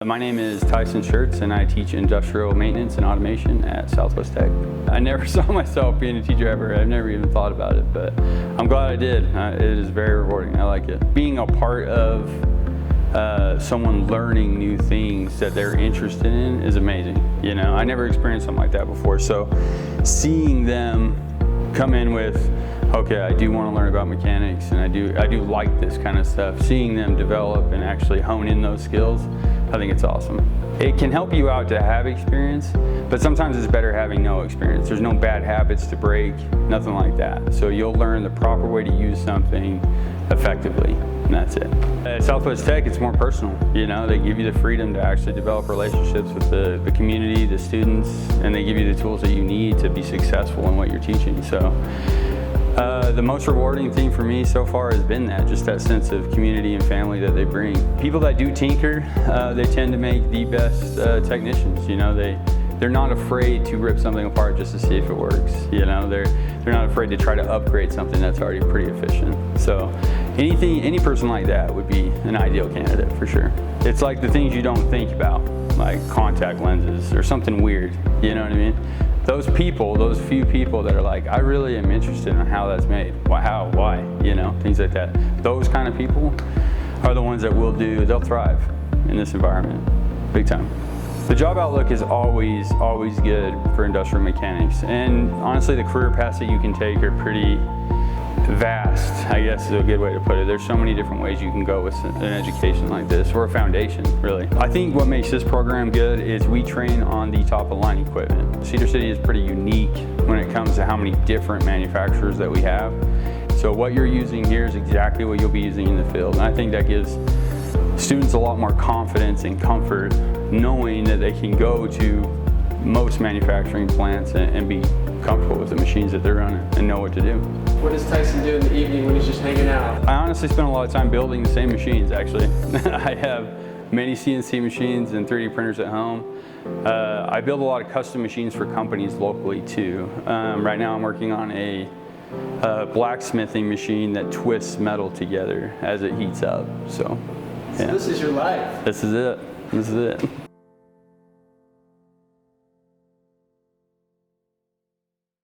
My name is Tyson Schurtz and I teach industrial maintenance and automation at Southwest Tech. I never saw myself being a teacher ever. I've never even thought about it, but I'm glad I did. It is very rewarding. I like it. Being a part of someone learning new things that they're interested in is amazing. You know, I never experienced something like that before. So seeing them come in with, okay, I do want to learn about mechanics and I do like this kind of stuff. Seeing them develop and actually hone in those skills, I think it's awesome. It can help you out to have experience, but sometimes it's better having no experience. There's no bad habits to break, nothing like that. So you'll learn the proper way to use something effectively, and that's it. At Southwest Tech, it's more personal. You know, they give you the freedom to actually develop relationships with the community, the students, and they give you the tools that you need to be successful in what you're teaching. So. The most rewarding thing for me so far has been just that sense of community and family that they bring. People that do tinker, they tend to make the best technicians. You know, they're not afraid to rip something apart just to see if it works. You know, they're not afraid to try to upgrade something that's already pretty efficient. So any person like that would be an ideal candidate for sure. It's like the things you don't think about, like contact lenses or something weird. You know what I mean? Those few people that are like, I really am interested in how that's made. How, why, you know, things like that. Those kind of people are the ones that they'll thrive in this environment, big time. The job outlook is always good for industrial mechanics. And honestly, the career paths that you can take are pretty vast, I guess is a good way to put it. There's so many different ways you can go with an education like this, or a foundation, really. I think what makes this program good is we train on the top of line equipment. Cedar City is pretty unique when it comes to how many different manufacturers that we have. So what you're using here is exactly what you'll be using in the field. And I think that gives students a lot more confidence and comfort knowing that they can go to most manufacturing plants and be comfortable with the machines that they're running and know what to do. What does Tyson do in the evening when he's just hanging out? I honestly spend a lot of time building the same machines, actually. I have many CNC machines and 3D printers at home. I build a lot of custom machines for companies locally too. Right now I'm working on a blacksmithing machine that twists metal together as it heats up. So this is your life. This is it.